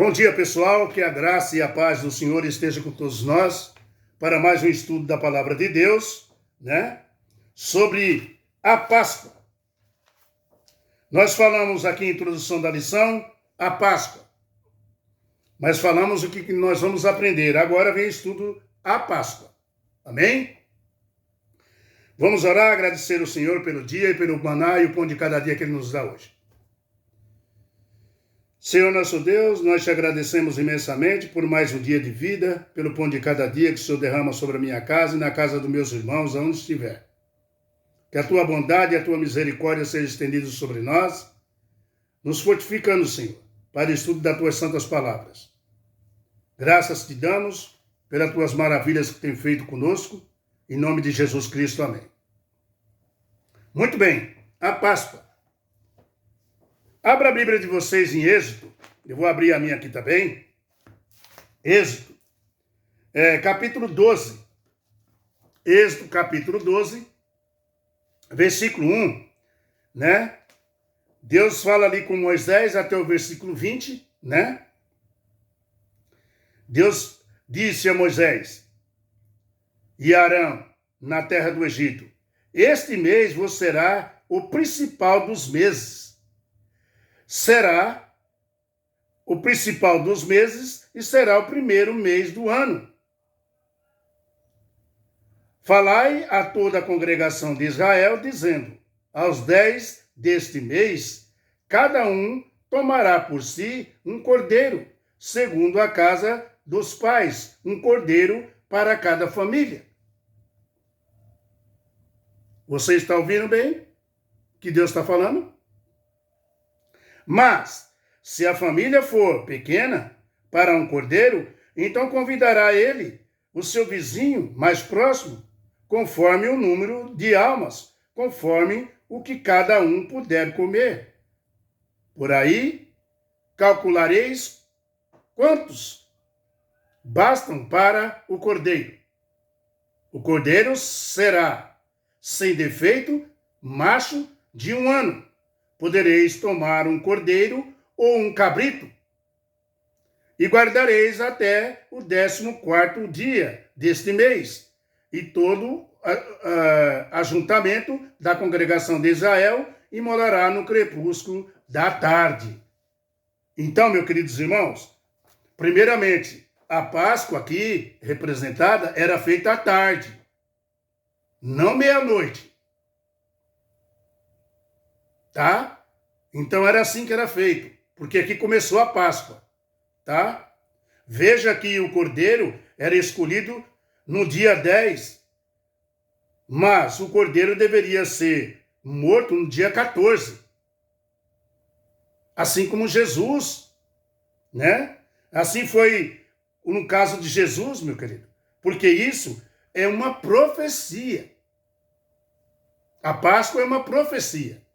Bom dia, pessoal, que a graça e a paz do Senhor esteja com todos nós para mais um estudo da Palavra de Deus, sobre a Páscoa. Nós falamos aqui em introdução da lição, a Páscoa, mas falamos o que nós vamos aprender. Agora vem o estudo, a Páscoa. Amém? Vamos orar, agradecer ao Senhor pelo dia e pelo maná e o pão de cada dia que Ele nos dá hoje. Senhor nosso Deus, nós te agradecemos imensamente por mais um dia de vida, pelo pão de cada dia que o Senhor derrama sobre a minha casa e na casa dos meus irmãos, aonde estiver. Que a tua bondade e a tua misericórdia sejam estendidas sobre nós, nos fortificando, Senhor, para o estudo das tuas santas palavras. Graças te damos pelas tuas maravilhas que tem feito conosco, em nome de Jesus Cristo, amém. Muito bem, a Páscoa. Abra a Bíblia de vocês em Êxodo. Eu vou abrir a minha aqui também. Êxodo, capítulo 12. Êxodo, capítulo 12, versículo 1, Deus fala ali com Moisés até o versículo 20, Deus disse a Moisés e Arão na terra do Egito: este mês vos será o principal dos meses. Será o principal dos meses e será o primeiro mês do ano. Falai a toda a congregação de Israel, dizendo: aos 10 deste mês, cada um tomará por si um cordeiro, segundo a casa dos pais, um cordeiro para cada família. Você está ouvindo bem o que Deus está falando? Mas, se a família for pequena para um cordeiro, então convidará ele, o seu vizinho mais próximo, conforme o número de almas, conforme o que cada um puder comer. Por aí, calculareis quantos bastam para o cordeiro. O cordeiro será sem defeito, macho de 1 ano. Podereis tomar um cordeiro ou um cabrito, e guardareis até o 14º dia deste mês, e todo ajuntamento da congregação de Israel imolará no crepúsculo da tarde. Então, meus queridos irmãos, primeiramente, a Páscoa aqui representada era feita à tarde, não meia-noite. Tá? Então era assim que era feito, porque aqui começou a Páscoa, tá? Veja que o cordeiro era escolhido no dia 10, mas o cordeiro deveria ser morto no dia 14. Assim como Jesus, Assim foi no caso de Jesus, meu querido, porque isso é uma profecia. A Páscoa é uma profecia.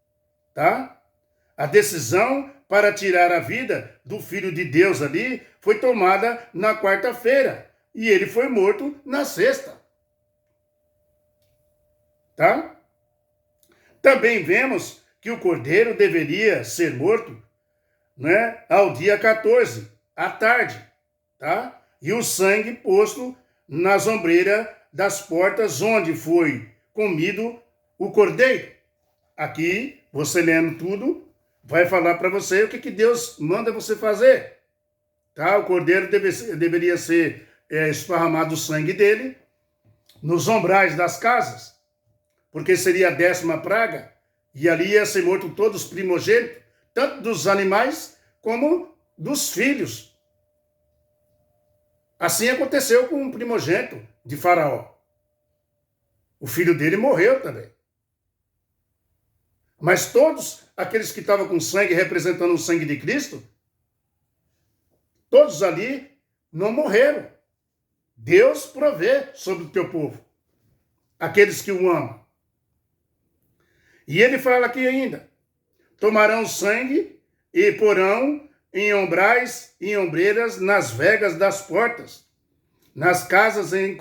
Tá? A decisão para tirar a vida do Filho de Deus ali foi tomada na quarta-feira e ele foi morto na sexta. Tá? Também vemos que o cordeiro deveria ser morto, ao dia 14, à tarde, tá? E o sangue posto nas ombreiras das portas onde foi comido o cordeiro. Aqui, você lendo tudo, vai falar para você o que Deus manda você fazer. Tá? O cordeiro deveria ser esparramado o sangue dele nos umbrais das casas, porque seria a 10ª praga, e ali ia ser morto todos os primogênitos, tanto dos animais como dos filhos. Assim aconteceu com o primogênito de Faraó. O filho dele morreu também. Mas todos aqueles que estavam com sangue, representando o sangue de Cristo, todos ali não morreram. Deus provê sobre o teu povo, aqueles que o amam. E ele fala aqui ainda: tomarão sangue e porão em umbrais e ombreiras nas vegas das portas, nas casas em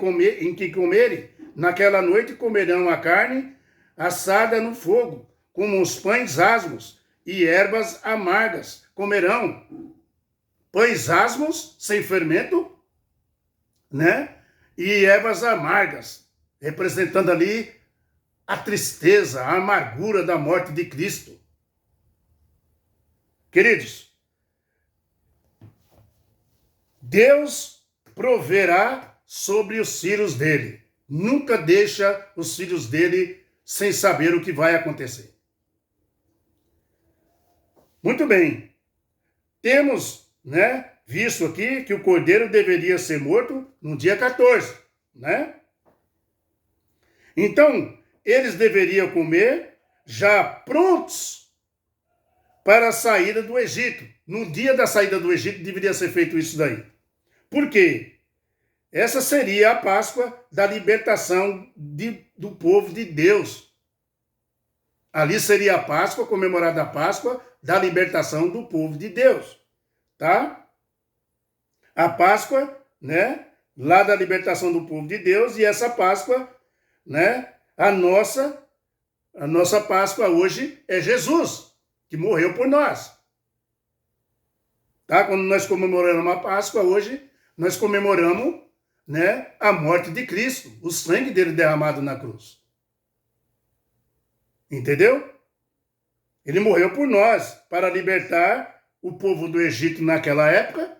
que comerem, naquela noite comerão a carne assada no fogo, como os pães asmos e ervas amargas comerão, pães asmos, sem fermento, né? E ervas amargas, representando ali a tristeza, a amargura da morte de Cristo. Queridos, Deus proverá sobre os filhos dele. Nunca deixa os filhos dele sem saber o que vai acontecer. Muito bem. Temos, né, visto aqui que o cordeiro deveria ser morto no dia 14, né? Então, eles deveriam comer já prontos para a saída do Egito. No dia da saída do Egito deveria ser feito isso daí. Por quê? Essa seria a Páscoa da libertação do povo de Deus. Ali seria a Páscoa, comemorada a Páscoa da libertação do povo de Deus, tá? A Páscoa, né, lá da libertação do povo de Deus, e essa Páscoa, né, a nossa Páscoa hoje é Jesus, que morreu por nós. Tá? Quando nós comemoramos a Páscoa hoje, nós comemoramos, né, a morte de Cristo, o sangue dele derramado na cruz. Entendeu? Ele morreu por nós, para libertar o povo do Egito naquela época,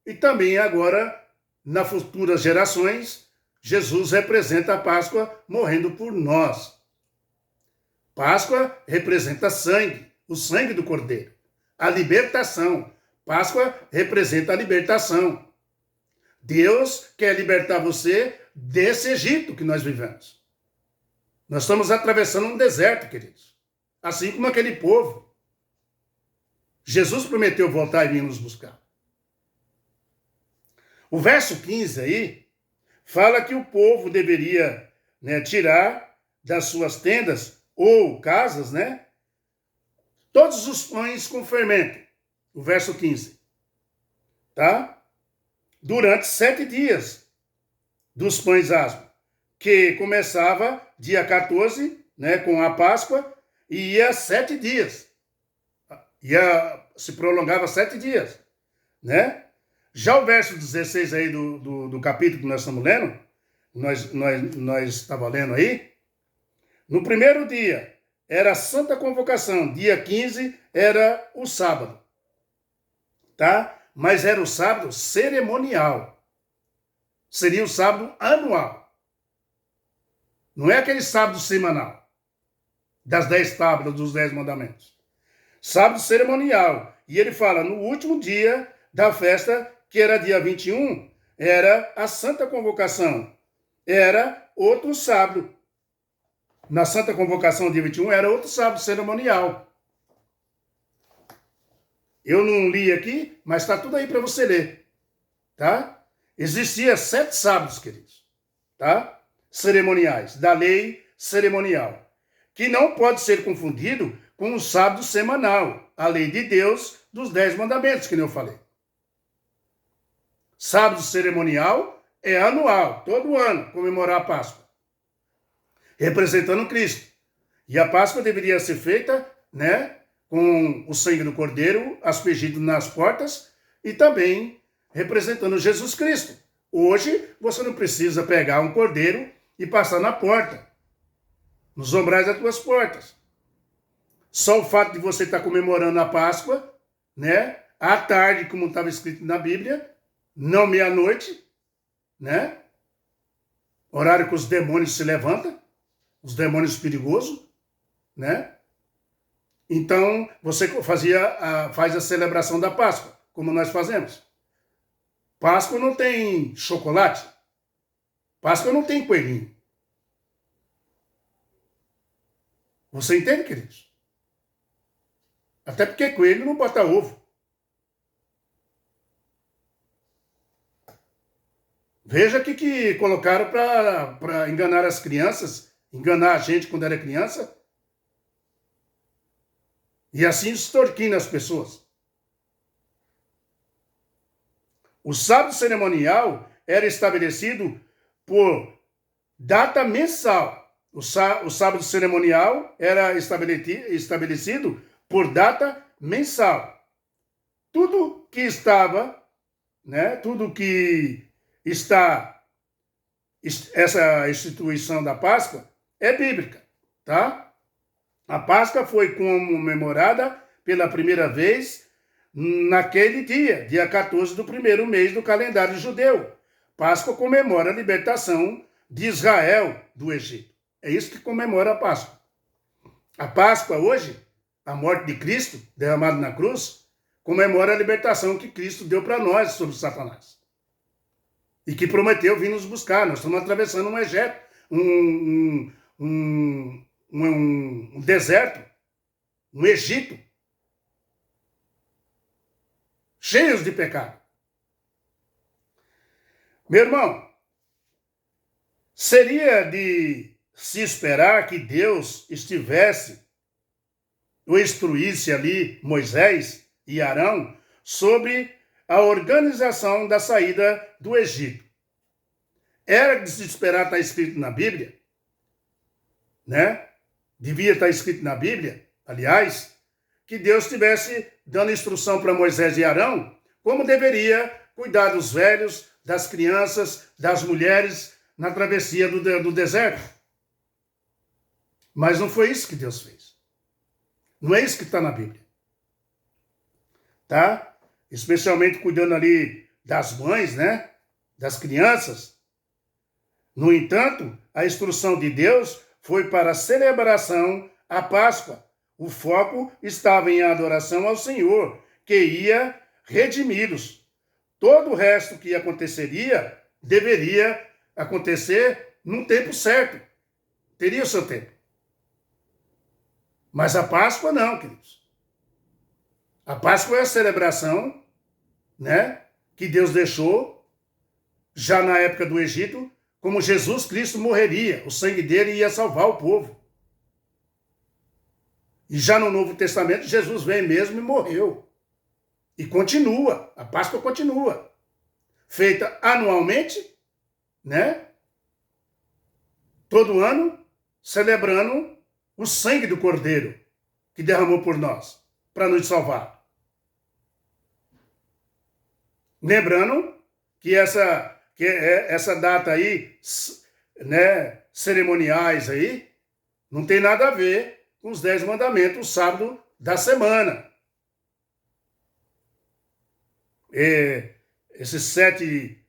e também agora, nas futuras gerações, Jesus representa a Páscoa morrendo por nós. Páscoa representa sangue, o sangue do Cordeiro. A libertação. Páscoa representa a libertação. Deus quer libertar você desse Egito que nós vivemos. Nós estamos atravessando um deserto, queridos. Assim como aquele povo. Jesus prometeu voltar e vir nos buscar. O verso 15 aí fala que o povo deveria, né, tirar das suas tendas ou casas, né, todos os pães com fermento. O verso 15. Tá? Durante 7 dias dos pães asmos, que começava dia 14, né, com a Páscoa, e ia 7 dias. Se prolongava 7 dias, né? Já o verso 16 aí do capítulo que nós estamos lendo, nós estávamos lendo aí, no primeiro dia era a Santa Convocação, dia 15 era o sábado, tá? Mas era o sábado cerimonial, seria o sábado anual, não é aquele sábado semanal, das 10 tábuas, dos 10 mandamentos, sábado cerimonial, e ele fala, no último dia da festa, que era dia 21, era a Santa Convocação. Era outro sábado. Na Santa Convocação, dia 21, era outro sábado cerimonial. Eu não li aqui, mas está tudo aí para você ler. Tá? Existia 7 sábados, queridos. Tá? Cerimoniais, da lei cerimonial. Que não pode ser confundido com o sábado semanal. A lei de Deus dos 10 mandamentos, que nem eu falei. Sábado cerimonial é anual, todo ano, comemorar a Páscoa, representando Cristo. E a Páscoa deveria ser feita, né, com o sangue do Cordeiro aspergido nas portas e também representando Jesus Cristo. Hoje, você não precisa pegar um cordeiro e passar na porta, nos umbrais das tuas portas. Só o fato de você estar comemorando a Páscoa, né, à tarde, como estava escrito na Bíblia, não meia-noite, né? Horário que os demônios se levantam, os demônios perigosos, né? Então, você faz a celebração da Páscoa, como nós fazemos. Páscoa não tem chocolate. Páscoa não tem coelhinho. Você entende, queridos? Até porque coelho não bota ovo. Veja que colocaram para enganar as crianças, enganar a gente quando era criança, e assim extorquindo as pessoas. O sábado cerimonial era estabelecido por data mensal. O sábado cerimonial era estabelecido por data mensal. tudo que estava, né, tudo que está, essa instituição da Páscoa é bíblica, tá? A Páscoa foi comemorada pela primeira vez naquele dia 14 do primeiro mês do calendário judeu. Páscoa comemora a libertação de Israel do Egito. É isso que comemora a Páscoa. A Páscoa hoje, a morte de Cristo, derramado na cruz, comemora a libertação que Cristo deu para nós sobre Satanás. E que prometeu vir nos buscar. Nós estamos atravessando um deserto, um Egito, cheios de pecado. Meu irmão, seria de se esperar que Deus estivesse ou instruísse ali Moisés e Arão sobre a organização da saída do Egito. Era de se esperar, está escrito na Bíblia, né? Devia estar escrito na Bíblia, aliás, que Deus estivesse dando instrução para Moisés e Arão como deveria cuidar dos velhos, das crianças, das mulheres na travessia do deserto. Mas não foi isso que Deus fez. Não é isso que está na Bíblia. Tá? Especialmente cuidando ali das mães, né? Das crianças. No entanto, a instrução de Deus foi para a celebração à Páscoa. O foco estava em adoração ao Senhor, que ia redimi-los. Todo o resto que aconteceria deveria acontecer num tempo certo. Teria o seu tempo. Mas a Páscoa não, queridos. A Páscoa é a celebração, né, que Deus deixou já na época do Egito, como Jesus Cristo morreria, o sangue dele ia salvar o povo. E já no Novo Testamento, Jesus veio mesmo e morreu. E continua, a Páscoa continua. Feita anualmente, né? Todo ano, celebrando o sangue do Cordeiro que derramou por nós, para nos salvar. Lembrando que essa data aí, né, cerimoniais aí, não tem nada a ver com os 10 mandamentos, o sábado da semana. Esses 7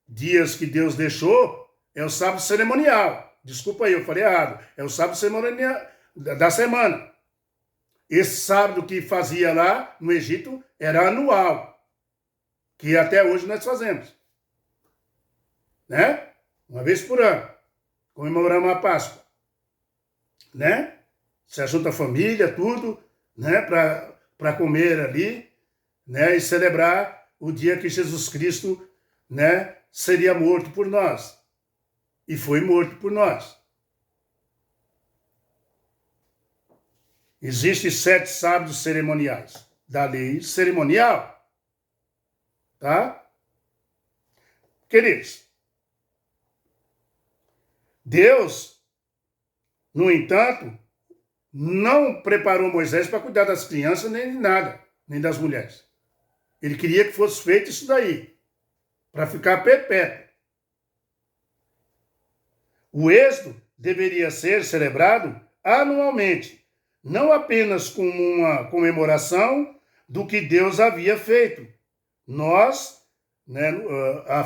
dias que Deus deixou é o sábado cerimonial. Desculpa aí, eu falei errado. É o sábado cerimonial da semana. Esse sábado que fazia lá no Egito era anual, que até hoje nós fazemos. Né? Uma vez por ano. Comemoramos a Páscoa. Né? Se ajunta a família, tudo, né? Para comer ali, né? E celebrar o dia que Jesus Cristo, né, seria morto por nós. E foi morto por nós. Existem 7 sábados cerimoniais da lei cerimonial. Tá? Queridos, Deus, no entanto, não preparou Moisés para cuidar das crianças nem de nada, nem das mulheres. Ele queria que fosse feito isso daí, para ficar perpétuo. O êxodo deveria ser celebrado anualmente, não apenas como uma comemoração do que Deus havia feito. Nós, né,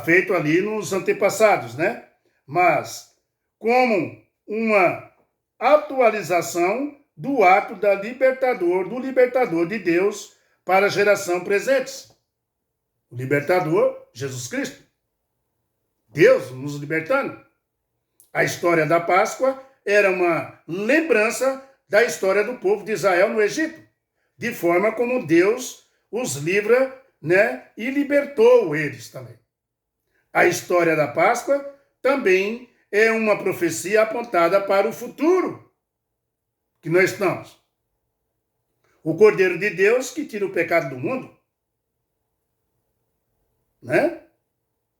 feito ali nos antepassados, né? Mas como uma atualização do ato do libertador de Deus para a geração presente. O libertador, Jesus Cristo. Deus nos libertando. A história da Páscoa era uma lembrança da história do povo de Israel no Egito, de forma como Deus os livra, né, e libertou eles também. A história da Páscoa também é uma profecia apontada para o futuro que nós estamos. O Cordeiro de Deus que tira o pecado do mundo. Né?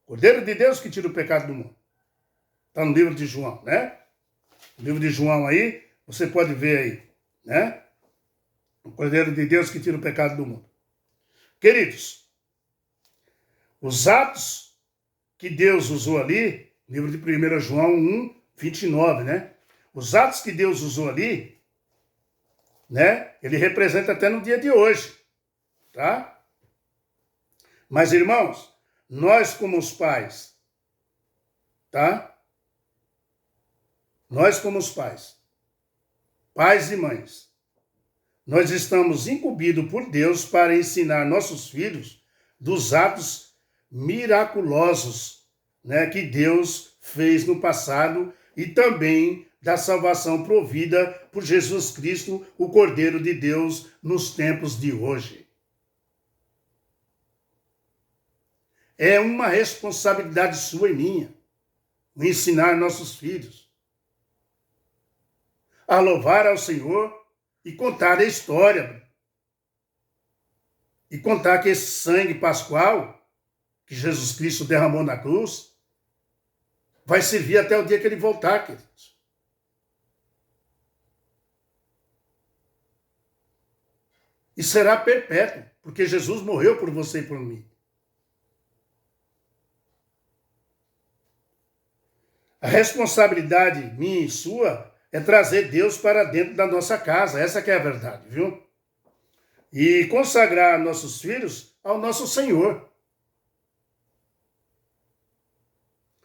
Cordeiro de Deus que tira o pecado do mundo. Está no livro de João, né? O livro de João aí, você pode ver aí, né? O Cordeiro de Deus que tira o pecado do mundo. Queridos, os atos que Deus usou ali, livro de 1 João 1, 29, né? Os atos que Deus usou ali, né? Ele representa até no dia de hoje, tá? Mas, irmãos, nós como os pais, tá? Nós como os pais, pais e mães, nós estamos incumbidos por Deus para ensinar nossos filhos dos atos miraculosos, né, que Deus fez no passado e também da salvação provida por Jesus Cristo, o Cordeiro de Deus, nos tempos de hoje. É uma responsabilidade sua e minha ensinar nossos filhos a louvar ao Senhor e contar a história. E contar que esse sangue pascual que Jesus Cristo derramou na cruz vai servir até o dia que ele voltar, queridos. E será perpétuo, porque Jesus morreu por você e por mim. A responsabilidade minha e sua é trazer Deus para dentro da nossa casa. Essa que é a verdade, viu? E consagrar nossos filhos ao nosso Senhor.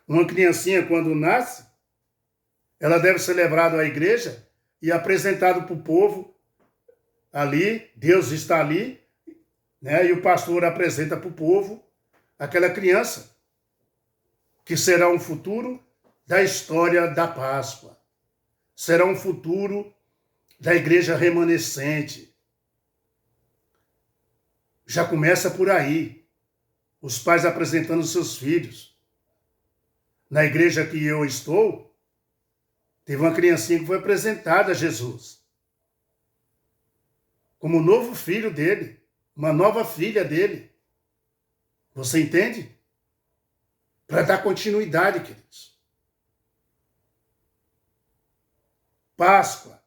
Uma criancinha, quando nasce, ela deve ser levada à igreja e apresentada para o povo ali. Deus está ali, né? E o pastor apresenta para o povo aquela criança que será um futuro da história da Páscoa. Será um futuro da igreja remanescente. Já começa por aí. Os pais apresentando seus filhos. Na igreja que eu estou, teve uma criancinha que foi apresentada a Jesus. Como novo filho dele. Uma nova filha dele. Você entende? Para dar continuidade, queridos. Páscoa.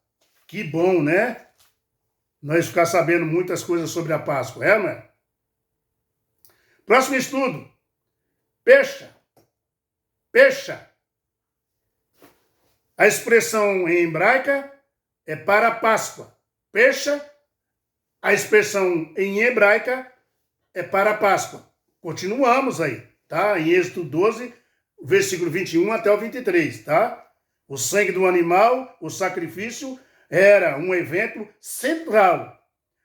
Que bom, né? Nós ficar sabendo muitas coisas sobre a Páscoa, não é? Próximo estudo. Pecha. Pecha. A expressão em hebraica é para a Páscoa. Pecha. A expressão em hebraica é para a Páscoa. Continuamos aí, tá? Em Êxodo 12, versículo 21 até o 23, tá? O sangue do animal, o sacrifício, era um evento central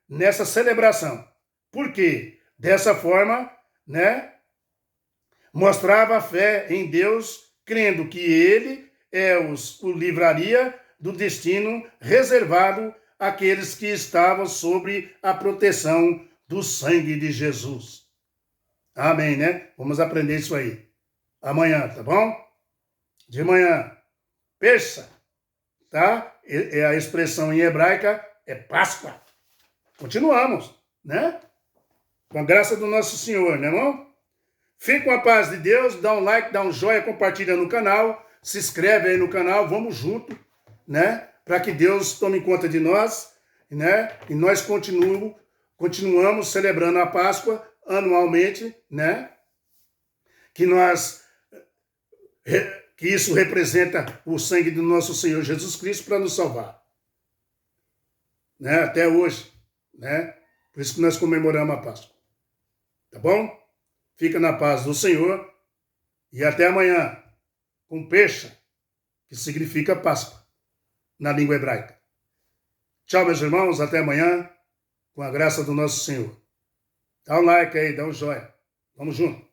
nessa celebração. Por quê? Dessa forma, né, mostrava a fé em Deus, crendo que ele o livraria do destino reservado àqueles que estavam sob a proteção do sangue de Jesus. Amém, né? Vamos aprender isso aí amanhã, tá bom? De manhã. Pecha, tá? É a expressão em hebraica é Páscoa. Continuamos, né? Com a graça do nosso Senhor, né, irmão? Fique com a paz de Deus, dá um like, dá um joinha, compartilha no canal, se inscreve aí no canal, vamos junto, né? Para que Deus tome conta de nós, né? E nós continuamos celebrando a Páscoa anualmente, né? Que isso representa o sangue do nosso Senhor Jesus Cristo para nos salvar. Né? Até hoje. Né? Por isso que nós comemoramos a Páscoa. Tá bom? Fica na paz do Senhor. E até amanhã. Com Pecha, que significa Páscoa, na língua hebraica. Tchau, meus irmãos. Até amanhã. Com a graça do nosso Senhor. Dá um like aí, dá um joinha. Vamos junto.